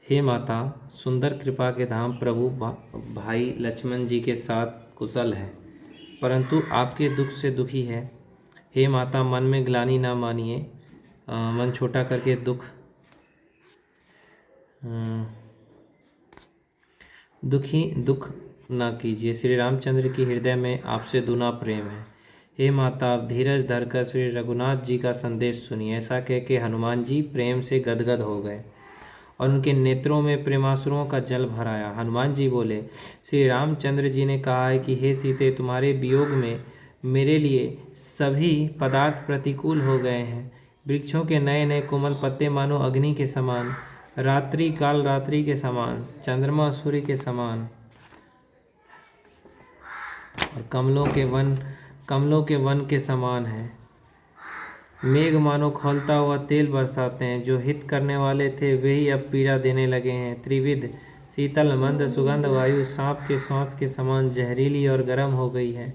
हे माता, सुंदर कृपा के धाम प्रभु भाई लक्ष्मण जी के साथ कुशल है, परंतु आपके दुख से दुखी है। हे माता, मन में ग्लानि ना मानिए, मन छोटा करके दुख ना कीजिए। श्री रामचंद्र की हृदय में आपसे दूना प्रेम है। हे माता, आप धीरज धरकर श्री रघुनाथ जी का संदेश सुनिए। ऐसा कह के हनुमान जी प्रेम से गदगद हो गए और उनके नेत्रों में प्रेमाश्रुओं का जल भर आया। हनुमान जी बोले, श्री रामचंद्र जी ने कहा है कि हे सीते, तुम्हारे वियोग में मेरे लिए सभी पदार्थ प्रतिकूल हो गए हैं। वृक्षों के नए नए कोमल पत्ते मानो अग्नि के समान, रात्रि काल रात्रि के समान, चंद्रमा सूर्य के समान, और कमलों के वन के समान है। मेघ मानो खौलता हुआ तेल बरसाते हैं। जो हित करने वाले थे वे ही अब पीड़ा देने लगे हैं। त्रिविध शीतल मंद सुगंध वायु सांप के श्वास के समान जहरीली और गर्म हो गई है।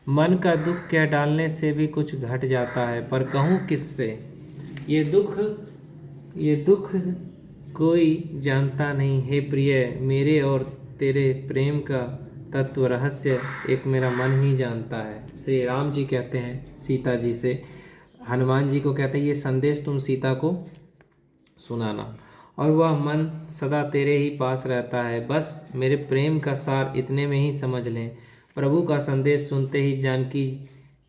मन का दुख कह डालने से भी कुछ घट जाता है, पर कहूँ किससे? ये दुख कोई जानता नहीं। हे प्रिय, मेरे और तेरे प्रेम का तत्व रहस्य एक मेरा मन ही जानता है। श्री राम जी कहते हैं सीता जी से, हनुमान जी को कहते हैं ये संदेश तुम सीता को सुनाना, और वह मन सदा तेरे ही पास रहता है। बस मेरे प्रेम का सार इतने में ही समझ लें। प्रभु का संदेश सुनते ही जानकी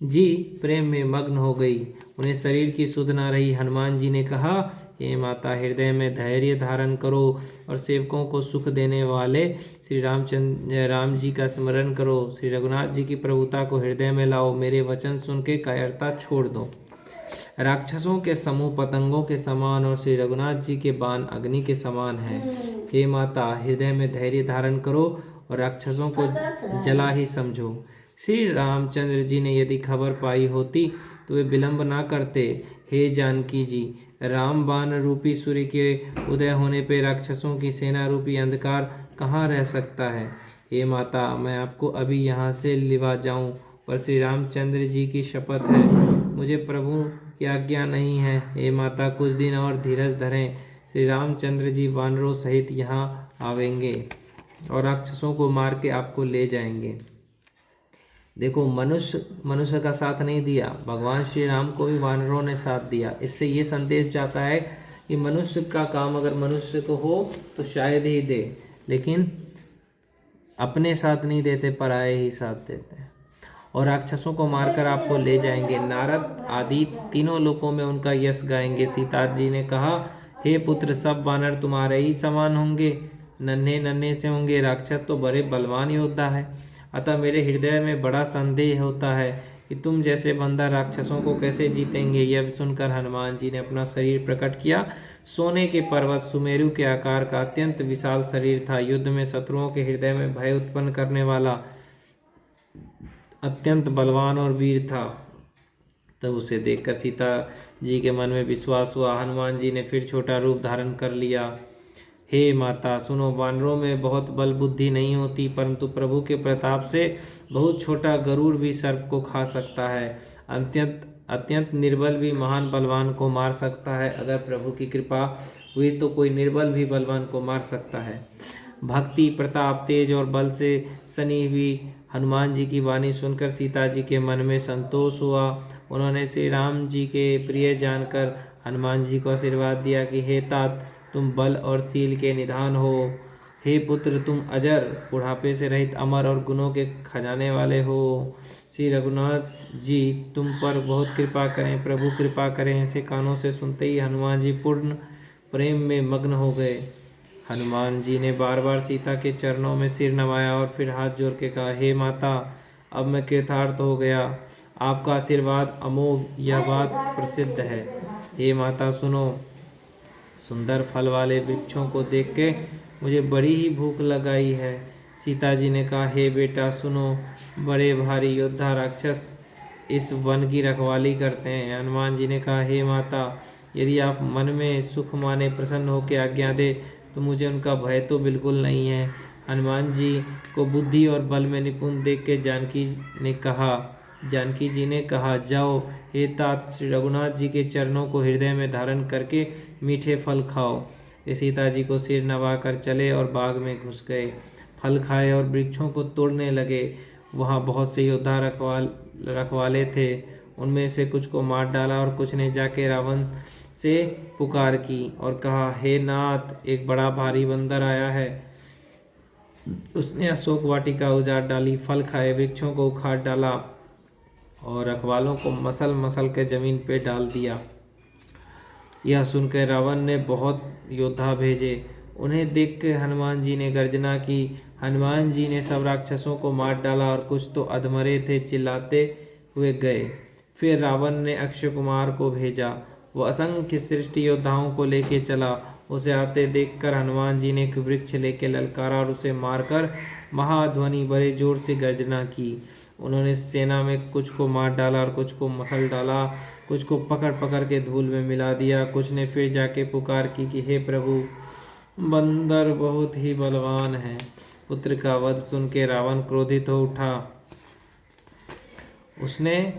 जी प्रेम में मग्न हो गई। उन्हें शरीर की सुध न रही। हनुमान जी ने कहा, हे माता, हृदय में धैर्य धारण करो और सेवकों को सुख देने वाले श्री राम जी का स्मरण करो। श्री रघुनाथ जी की प्रभुता को हृदय में लाओ। मेरे वचन सुन के कायरता छोड़ दो। राक्षसों के समूह पतंगों के समान और श्री रघुनाथ जी के बाण अग्नि के समान हैं। हे माता, हृदय में धैर्य धारण करो और राक्षसों को जला ही समझो। श्री रामचंद्र जी ने यदि खबर पाई होती तो वे विलंब ना करते। हे जानकी जी, राम बाण रूपी सूर्य के उदय होने पर राक्षसों की सेना रूपी अंधकार कहाँ रह सकता है। हे माता, मैं आपको अभी यहाँ से लिवा जाऊँ, पर श्री रामचंद्र जी की शपथ है, मुझे प्रभु की आज्ञा नहीं है। हे माता, कुछ दिन और धीरज धरें। श्री रामचंद्र जी वानरों सहित यहाँ आवेंगे और राक्षसों को मार के आपको ले जाएंगे। देखो, मनुष्य का साथ नहीं दिया, भगवान श्री राम को भी वानरों ने साथ दिया। इससे ये संदेश जाता है कि मनुष्य का काम अगर मनुष्य को हो तो शायद ही दे, लेकिन अपने साथ नहीं देते, पराये ही साथ देते हैं। और राक्षसों को मारकर आपको ले जाएंगे। नारद आदि तीनों लोकों में उनका यश गाएंगे। सीता जी ने कहा, हे पुत्र, सब वानर तुम्हारे ही समान होंगे, नन्हे नन्हे से होंगे। राक्षस तो बड़े बलवान योद्धा है, अतः मेरे हृदय में बड़ा संदेह होता है कि तुम जैसे बंदा राक्षसों को कैसे जीतेंगे। यह सुनकर हनुमान जी ने अपना शरीर प्रकट किया। सोने के पर्वत सुमेरु के आकार का अत्यंत विशाल शरीर था। युद्ध में शत्रुओं के हृदय में भय उत्पन्न करने वाला अत्यंत बलवान और वीर था। तब उसे देखकर सीता जी के मन में विश्वास हुआ। हनुमान जी ने फिर छोटा रूप धारण कर लिया। हे माता, सुनो, वानरों में बहुत बल बुद्धि नहीं होती, परंतु प्रभु के प्रताप से बहुत छोटा गरुड़ भी सर्प को खा सकता है। अत्यंत निर्बल भी महान बलवान को मार सकता है। अगर प्रभु की कृपा हुई तो कोई निर्बल भी बलवान को मार सकता है। भक्ति, प्रताप, तेज और बल से सनी हुई हनुमान जी की वाणी सुनकर सीता जी के मन में संतोष हुआ। उन्होंने श्री राम जी के प्रिय जानकर हनुमान जी को आशीर्वाद दिया कि हे तात, तुम बल और शील के निधान हो। हे पुत्र, तुम अजर, बुढ़ापे से रहित, अमर और गुणों के खजाने वाले हो। श्री रघुनाथ जी तुम पर बहुत कृपा करें, प्रभु कृपा करें। ऐसे कानों से सुनते ही हनुमान जी पूर्ण प्रेम में मग्न हो गए। हनुमान जी ने बार बार सीता के चरणों में सिर नवाया और फिर हाथ जोड़ के कहा, हे माता, अब मैं कृतार्थ हो गया। आपका आशीर्वाद अमोघ, यह बात प्रसिद्ध है। हे माता, सुनो, सुंदर फल वाले वृक्षों को देख के मुझे बड़ी ही भूख लगाई है। सीता जी ने कहा, हे बेटा सुनो, बड़े भारी योद्धा राक्षस इस वन की रखवाली करते हैं। हनुमान जी ने कहा, हे माता, यदि आप मन में सुख माने प्रसन्न होकर आज्ञा दे तो मुझे उनका भय तो बिल्कुल नहीं है। हनुमान जी को बुद्धि और बल में निपुण देख के जानकी जी ने कहा, जाओ हे तात, श्री रघुनाथ जी के चरणों को हृदय में धारण करके मीठे फल खाओ। वे सीता जी को सिर नवाकर चले और बाग में घुस गए। फल खाए और वृक्षों को तोड़ने लगे। वहाँ बहुत से योद्धा रखवाले थे। उनमें से कुछ को मार डाला और कुछ ने जाके रावण से पुकार की और कहा, हे नाथ, एक बड़ा भारी बंदर आया है। उसने अशोक वाटिका उजाड़ डाली, फल खाए, वृक्षों को उखाड़ डाला और रखवालों को मसल मसल के जमीन पे डाल दिया। यह सुनकर रावण ने बहुत योद्धा भेजे। उन्हें देखकर हनुमान जी ने गर्जना की। हनुमान जी ने सब राक्षसों को मार डाला और कुछ तो अधमरे थे चिल्लाते हुए गए। फिर रावण ने अक्षय कुमार को भेजा। वह असंख्य श्रेष्ठ योद्धाओं को लेके चला। उसे आते देखकर हनुमान जी ने एक वृक्ष लेके ललकारा और उसे मारकर महाध्वनि बड़े जोर से गर्जना की। उन्होंने सेना में कुछ को मार डाला और कुछ को मसल डाला, कुछ को पकड़ पकड़ के धूल में मिला दिया। कुछ ने फिर जाके पुकार की कि हे प्रभु, बंदर बहुत ही बलवान है। पुत्र का वध सुन के रावण क्रोधित हो उठा। उसने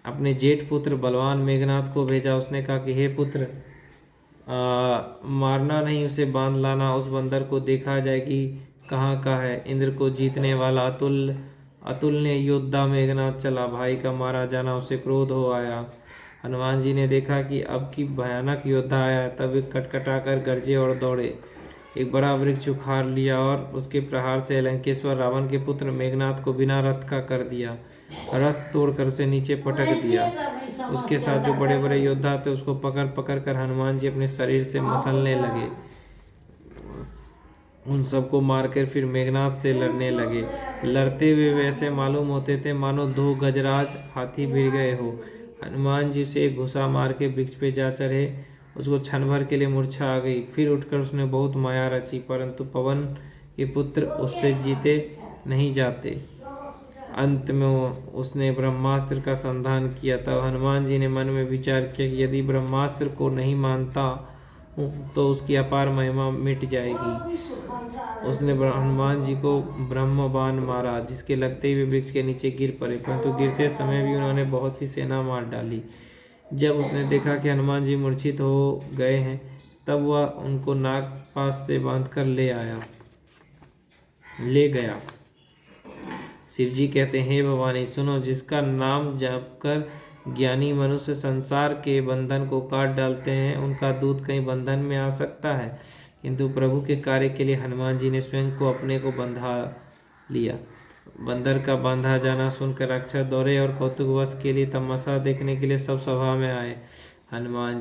अपने जेठ पुत्र बलवान मेघनाथ को भेजा। उसने कहा कि हे पुत्र, मारना नहीं, उसे बांध लाना। उस बंदर को देखा जाए कि कहाँ का है। इंद्र को जीतने वाला अतुल्य योद्धा मेघनाथ चला। भाई का मारा जाना उसे क्रोध हो आया। हनुमान जी ने देखा कि अब की भयानक योद्धा आया, तब वे कटकटाकर गरजे और दौड़े। एक बड़ा वृक्ष उखाड़ लिया और उसके प्रहार से लंकेश्वर रावण के पुत्र मेघनाथ को बिना रथ का कर दिया। रथ तोड़कर उसे नीचे पटक दिया। उसके साथ जो बड़े बड़े योद्धा थे उसको पकड़ पकड़ कर हनुमान जी अपने शरीर से मसलने लगे। उन सबको मारकर फिर मेघनाथ से लड़ने लगे। लड़ते हुए वैसे मालूम होते थे मानो दो गजराज हाथी भिड़ गए हो। हनुमान जी से एक घुसा मार के वृक्ष पे जा चढ़े। उसको क्षण भर के लिए मूर्छा आ गई। फिर उठकर उसने बहुत माया रची, परंतु पवन के पुत्र उससे जीते नहीं जाते। अंत में उसने ब्रह्मास्त्र का संधान किया। तब हनुमान जी ने मन में विचार किया कि यदि ब्रह्मास्त्र को नहीं मानता हूँ तो उसकी अपार महिमा मिट जाएगी। उसने हनुमान जी को ब्रह्म बाण मारा, जिसके लगते ही वे वृक्ष के नीचे गिर पड़े, परंतु गिरते समय भी उन्होंने बहुत सी सेना मार डाली। जब उसने देखा कि हनुमान जी मूर्छित हो गए हैं, तब वह उनको नाग पास से बांधकर ले गया। शिवजी कहते हैं, हे भवानी सुनो, जिसका नाम जपकर ज्ञानी मनुष्य संसार के बंधन को काट डालते हैं, उनका दूत कहीं बंधन में आ सकता है। किंतु प्रभु के कार्य के लिए हनुमान जी ने स्वयं को अपने को बंधा लिया। बंदर का बांधा जाना सुनकर राक्षस दौड़े और कौतुकवश के लिए तमाशा देखने के लिए सब सभा में आए। हनुमान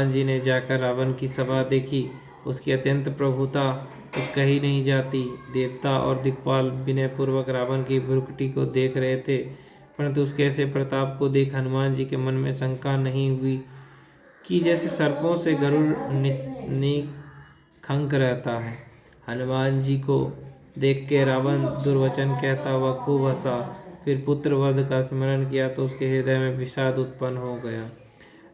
जी ने जाकर रावण की सभा देखी। उसकी अत्यंत प्रभुता कुछ कही नहीं जाती। देवता और दिक्पाल विनयपूर्वक रावण की भ्रुकुटी को देख रहे थे, परंतु उसके ऐसे प्रताप को देख हनुमान जी के मन में शंका नहीं हुई कि जैसे सर्पों से गरुड़ निखंक रहता है। हनुमान जी को देख के रावण दुर्वचन कहता हुआ खूब हंसा। फिर पुत्र वध का स्मरण किया तो उसके हृदय में विषाद उत्पन्न हो गया।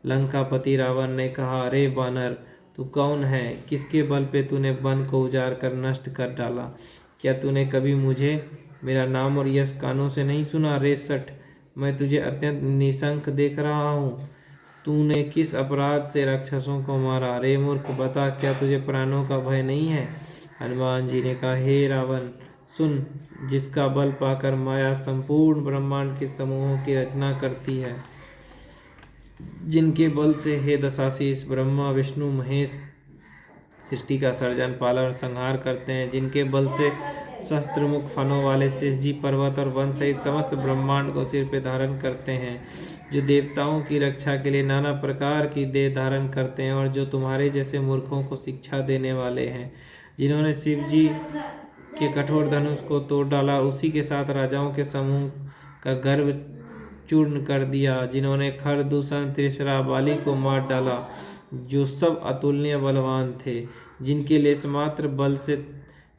लंकापति रावण ने कहा, अरे बानर, तू कौन है? किसके बल पे तूने वन को उजाड़ कर नष्ट कर डाला? क्या तूने कभी मुझे, मेरा नाम और यश कानों से नहीं सुना? रे सठ, मैं तुझे अत्यंत निशंक देख रहा हूँ। तूने किस अपराध से राक्षसों को मारा? रे मूर्ख, बता, क्या तुझे प्राणों का भय नहीं है? हनुमान जी ने कहा, हे रावण सुन, जिसका बल पाकर माया संपूर्ण ब्रह्मांड के समूहों की रचना करती है, जिनके बल से हे दशाशीष ब्रह्मा विष्णु महेश सृष्टि का सर्जन पालन और संहार करते हैं, जिनके बल से शस्त्र मुख फनों वाले शेष जी पर्वत और वन सहित समस्त ब्रह्मांड को सिर पे धारण करते हैं, जो देवताओं की रक्षा के लिए नाना प्रकार की देह धारण करते हैं और जो तुम्हारे जैसे मूर्खों को शिक्षा देने वाले हैं, जिन्होंने शिव जी के कठोर धनुष को तोड़ डाला, उसी के साथ राजाओं के समूह का गर्व चूर्ण कर दिया, जिन्होंने खर दूषण त्रिशरा बाली को मार डाला, जो सब अतुलनीय बलवान थे, जिनके लेस मात्र बल से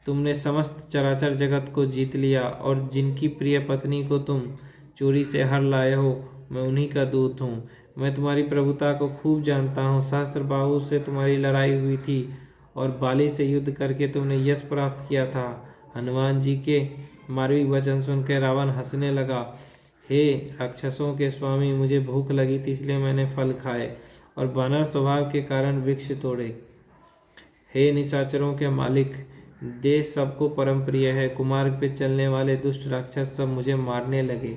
तुमने समस्त चराचर जगत को जीत लिया और जिनकी प्रिय पत्नी को तुम चोरी से हर लाए हो, मैं उन्हीं का दूत हूँ। मैं तुम्हारी प्रभुता को खूब जानता हूँ। सहस्त्रबाहु से तुम्हारी लड़ाई हुई थी और बाली से युद्ध करके तुमने यश प्राप्त किया था। हनुमान जी के मार्मिक वचन सुनकर रावण हंसने लगा। हे राक्षसों के स्वामी, मुझे भूख लगी थी इसलिए मैंने फल खाए और वानर स्वभाव के कारण वृक्ष तोड़े। हे निशाचरों के मालिक, देश सबको परम प्रिय है। कुमार्ग पे चलने वाले दुष्ट राक्षस सब मुझे मारने लगे।